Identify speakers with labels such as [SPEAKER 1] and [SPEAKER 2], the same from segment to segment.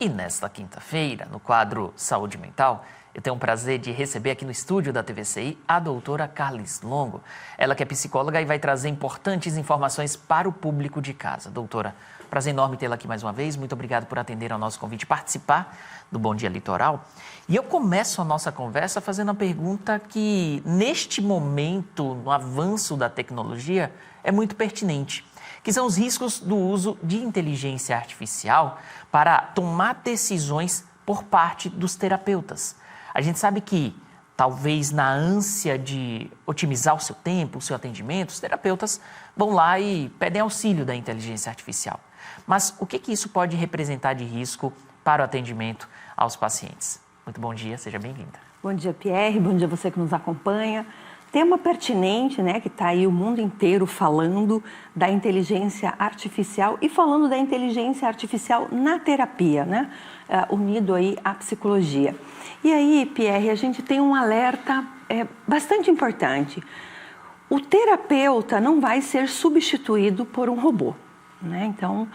[SPEAKER 1] E nesta quinta-feira, no quadro Saúde Mental, eu tenho o prazer de receber aqui no estúdio da TVCI a doutora Carlis Longo. Ela que é psicóloga e vai trazer importantes informações para o público de casa. Doutora, prazer enorme tê-la aqui mais uma vez. Muito obrigado por atender ao nosso convite e participar do Bom Dia Litoral. E eu começo a nossa conversa fazendo uma pergunta que, neste momento, no avanço da tecnologia, é muito pertinente, que são os riscos do uso de inteligência artificial para tomar decisões por parte dos terapeutas. A gente sabe que, talvez na ânsia de otimizar o seu tempo, o seu atendimento, os terapeutas vão lá e pedem auxílio da inteligência artificial. Mas o que isso pode representar de risco para o atendimento aos pacientes? Muito bom dia, seja bem-vinda.
[SPEAKER 2] Bom dia, Pierre, bom dia você que nos acompanha. Tema pertinente, né, que está aí o mundo inteiro falando da inteligência artificial e falando da inteligência artificial na terapia, né, unido aí à psicologia. E aí, Pierre, a gente tem um alerta bastante importante. O terapeuta não vai ser substituído por um robô, né? Então,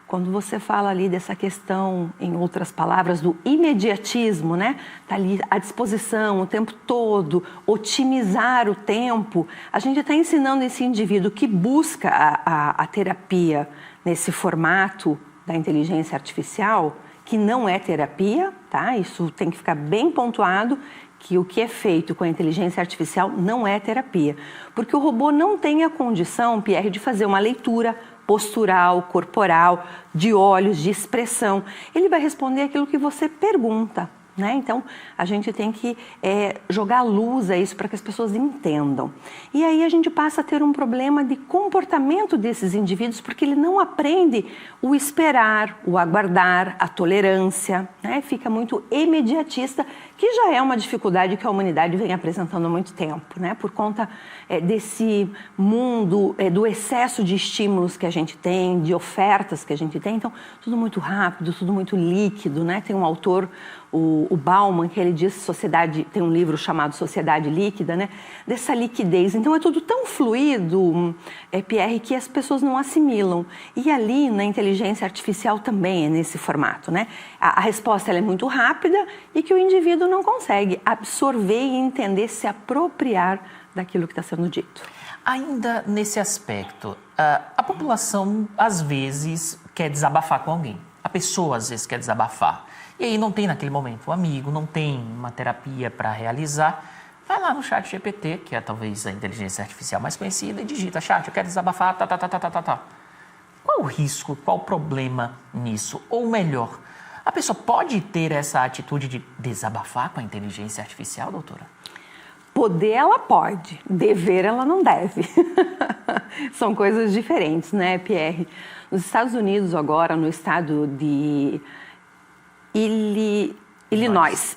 [SPEAKER 2] quando você fala ali dessa questão, em outras palavras, do imediatismo, né? Está ali à disposição o tempo todo, otimizar o tempo. A gente está ensinando esse indivíduo que busca a terapia nesse formato da inteligência artificial, que não é terapia, tá? Isso tem que ficar bem pontuado, que o que é feito com a inteligência artificial não é terapia. Porque o robô não tem a condição, Pierre, de fazer uma leitura postural, corporal, de olhos, de expressão. Ele vai responder aquilo que você pergunta, né? Então, a gente tem que jogar luz a isso para que as pessoas entendam. E aí a gente passa a ter um problema de comportamento desses indivíduos, porque ele não aprende o esperar, o aguardar, a tolerância, né? Fica muito imediatista, que já é uma dificuldade que a humanidade vem apresentando há muito tempo, né? Por conta desse mundo, do excesso de estímulos que a gente tem, de ofertas que a gente tem. Então, tudo muito rápido, tudo muito líquido, né? Tem um autor, o Bauman, que ele diz tem um livro chamado Sociedade Líquida, né? Dessa liquidez. Então, é tudo tão fluido, Pierre, que as pessoas não assimilam. E ali, na inteligência artificial, também é nesse formato, né? A resposta ela é muito rápida e que o indivíduo não consegue absorver e entender, se apropriar daquilo que está sendo dito.
[SPEAKER 1] Ainda nesse aspecto, a população, às vezes, quer desabafar com alguém. A pessoa, às vezes, quer desabafar. E aí não tem naquele momento um amigo, não tem uma terapia para realizar. Vai lá no chat GPT, que é talvez a inteligência artificial mais conhecida, e digita: chat, eu quero desabafar, tá. Qual o risco, qual o problema nisso? Ou melhor, a pessoa pode ter essa atitude de desabafar com a inteligência artificial, doutora?
[SPEAKER 2] Poder ela pode, dever ela não deve. São coisas diferentes, né, Pierre? Nos Estados Unidos agora, no estado de Illinois,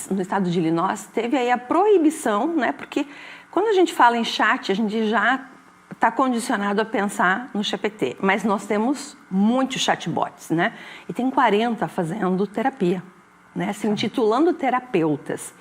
[SPEAKER 2] no estado de Illinois, teve aí a proibição, né? Porque quando a gente fala em chat, a gente já está condicionado a pensar no GPT. Mas nós temos muitos chatbots, né? E tem 40 fazendo terapia, né? Se intitulando terapeutas.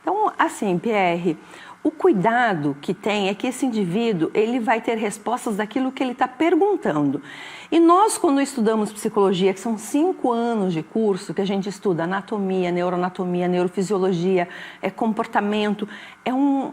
[SPEAKER 2] Então, assim, Pierre, o cuidado que tem é que esse indivíduo, ele vai ter respostas daquilo que ele está perguntando. E nós, quando estudamos psicologia, que são 5 anos de curso, que a gente estuda anatomia, neuroanatomia, neurofisiologia, comportamento, é um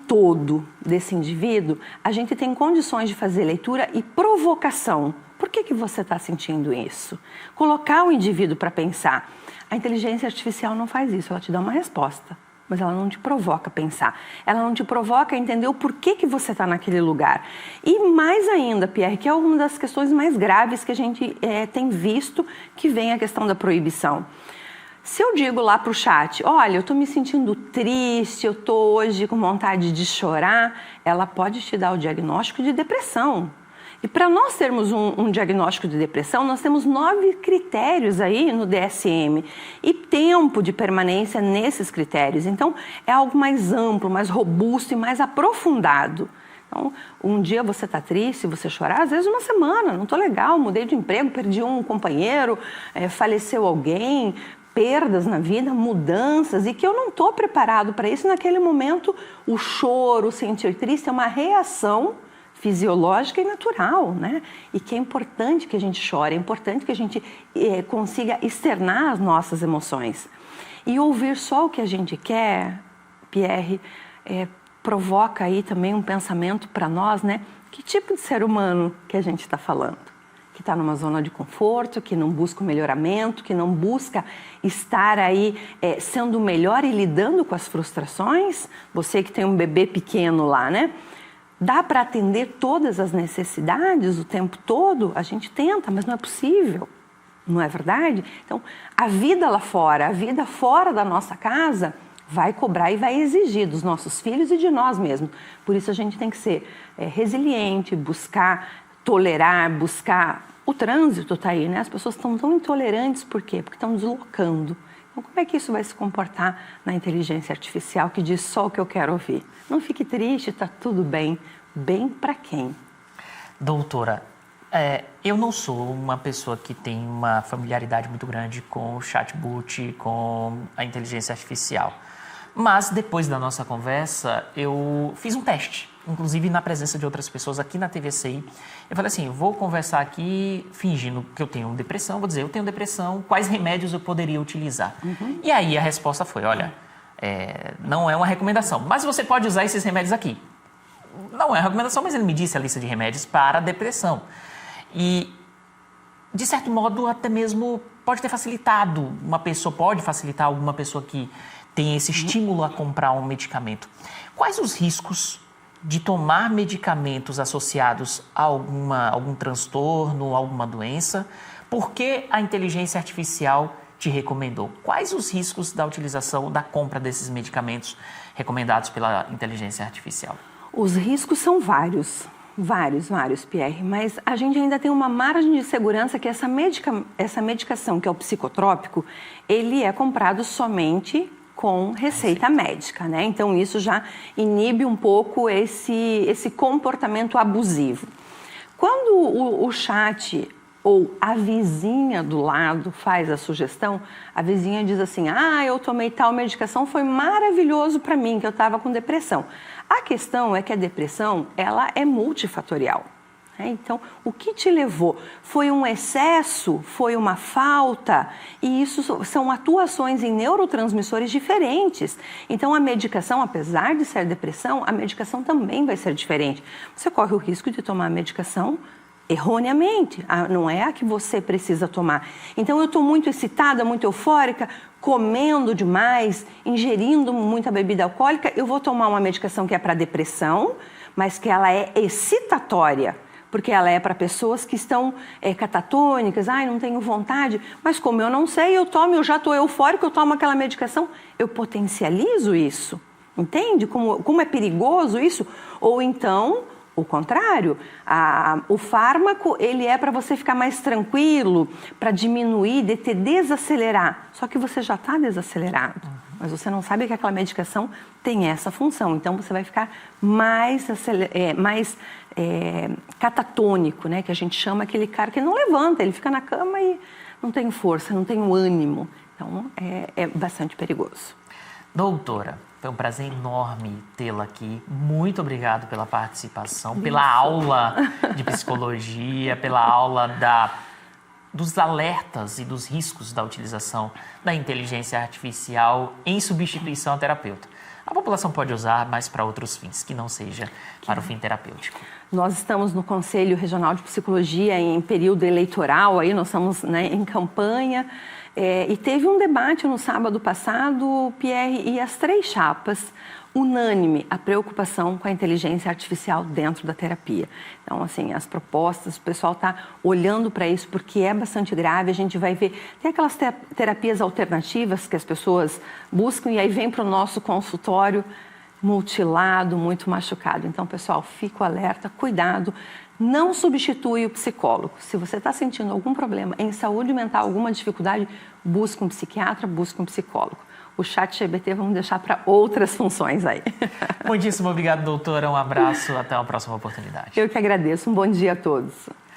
[SPEAKER 2] todo desse indivíduo, a gente tem condições de fazer leitura e provocação. Por que você está sentindo isso? Colocar o indivíduo para pensar. A inteligência artificial não faz isso, ela te dá uma resposta, mas ela não te provoca a pensar. Ela não te provoca a entender o porquê que você está naquele lugar. E mais ainda, Pierre, que é uma das questões mais graves que a gente tem visto, que vem a questão da proibição. Se eu digo lá para o chat: olha, eu estou me sentindo triste, eu estou hoje com vontade de chorar, ela pode te dar o diagnóstico de depressão. E para nós termos um diagnóstico de depressão, nós temos 9 critérios aí no DSM e tempo de permanência nesses critérios. Então, é algo mais amplo, mais robusto e mais aprofundado. Então, um dia você está triste, você chorar, às vezes uma semana, não estou legal, mudei de emprego, perdi um companheiro, faleceu alguém, perdas na vida, mudanças, e que eu não estou preparado para isso. Naquele momento, o choro, o sentir triste é uma reação fisiológica e natural, né? E que é importante que a gente chore, é importante que a gente consiga externar as nossas emoções. E ouvir só o que a gente quer, Pierre, provoca aí também um pensamento para nós, né? Que tipo de ser humano que a gente está falando? Que está numa zona de conforto, que não busca o melhoramento, que não busca estar aí sendo melhor e lidando com as frustrações? Você que tem um bebê pequeno lá, né? Dá para atender todas as necessidades o tempo todo? A gente tenta, mas não é possível. Não é verdade? Então, a vida lá fora, a vida fora da nossa casa, vai cobrar e vai exigir dos nossos filhos e de nós mesmos. Por isso a gente tem que ser resiliente, buscar tolerar, buscar... O trânsito está aí, né? As pessoas estão tão intolerantes, por quê? Porque estão deslocando. Então, como é que isso vai se comportar na inteligência artificial que diz só o que eu quero ouvir? Não fique triste, está tudo bem. Bem para quem?
[SPEAKER 1] Doutora, eu não sou uma pessoa que tem uma familiaridade muito grande com o chatbot, com a inteligência artificial. Mas, depois da nossa conversa, eu fiz um teste, inclusive na presença de outras pessoas aqui na TVCI. Eu falei assim, vou conversar aqui fingindo que eu tenho depressão, vou dizer, eu tenho depressão, quais remédios eu poderia utilizar? Uhum. E aí a resposta foi, olha, não é uma recomendação, mas você pode usar esses remédios aqui. Não é uma recomendação, mas ele me disse a lista de remédios para a depressão. E, de certo modo, até mesmo pode ter facilitado. Uma pessoa pode facilitar alguma pessoa que tem esse estímulo a comprar um medicamento. Quais os riscos de tomar medicamentos associados a algum transtorno, alguma doença? Por que a inteligência artificial te recomendou? Quais os riscos da utilização, da compra desses medicamentos recomendados pela inteligência artificial?
[SPEAKER 2] Os riscos são vários, Pierre, mas a gente ainda tem uma margem de segurança que essa medicação, que é o psicotrópico, ele é comprado somente com receita médica, né? Então isso já inibe um pouco esse comportamento abusivo. Quando o chat ou a vizinha do lado faz a sugestão, a vizinha diz assim, eu tomei tal medicação, foi maravilhoso para mim, que eu estava com depressão. A questão é que a depressão, ela é multifatorial. Então, o que te levou? Foi um excesso? Foi uma falta? E isso são atuações em neurotransmissores diferentes. Então, a medicação, apesar de ser depressão, a medicação também vai ser diferente. Você corre o risco de tomar a medicação erroneamente, não é a que você precisa tomar. Então, eu estou muito excitada, muito eufórica, comendo demais, ingerindo muita bebida alcoólica, eu vou tomar uma medicação que é para depressão, mas que ela é excitatória, porque ela é para pessoas que estão catatônicas, não tenho vontade, mas como eu não sei, eu já estou eufórica, eu tomo aquela medicação, eu potencializo isso, entende? Como é perigoso isso? Ou então, o contrário, o fármaco, ele é para você ficar mais tranquilo, para diminuir, desacelerar, só que você já está desacelerado. Mas você não sabe que aquela medicação tem essa função. Então, você vai ficar mais catatônico, né? Que a gente chama aquele cara que não levanta, ele fica na cama e não tem força, não tem o ânimo. Então, é bastante perigoso.
[SPEAKER 1] Doutora, foi um prazer enorme tê-la aqui. Muito obrigado pela participação, pela aula de psicologia, pela aula dos alertas e dos riscos da utilização da inteligência artificial em substituição ao terapeuta. A população pode usar, mas para outros fins, que não seja para o fim terapêutico.
[SPEAKER 2] Nós estamos no Conselho Regional de Psicologia em período eleitoral, aí nós estamos em campanha, e teve um debate no sábado passado, Pierre, e as 3 chapas, unânime a preocupação com a inteligência artificial dentro da terapia. Então, assim, as propostas, o pessoal está olhando para isso porque é bastante grave, a gente vai ver, tem aquelas terapias alternativas que as pessoas buscam e aí vem para o nosso consultório mutilado, muito machucado. Então, pessoal, fico alerta, cuidado, não substitui o psicólogo. Se você está sentindo algum problema em saúde mental, alguma dificuldade, busque um psiquiatra, busque um psicólogo. O ChatGPT vamos deixar para outras funções aí.
[SPEAKER 1] Muitíssimo obrigado, doutora. Um abraço. Até uma próxima oportunidade.
[SPEAKER 2] Eu que agradeço. Um bom dia a todos.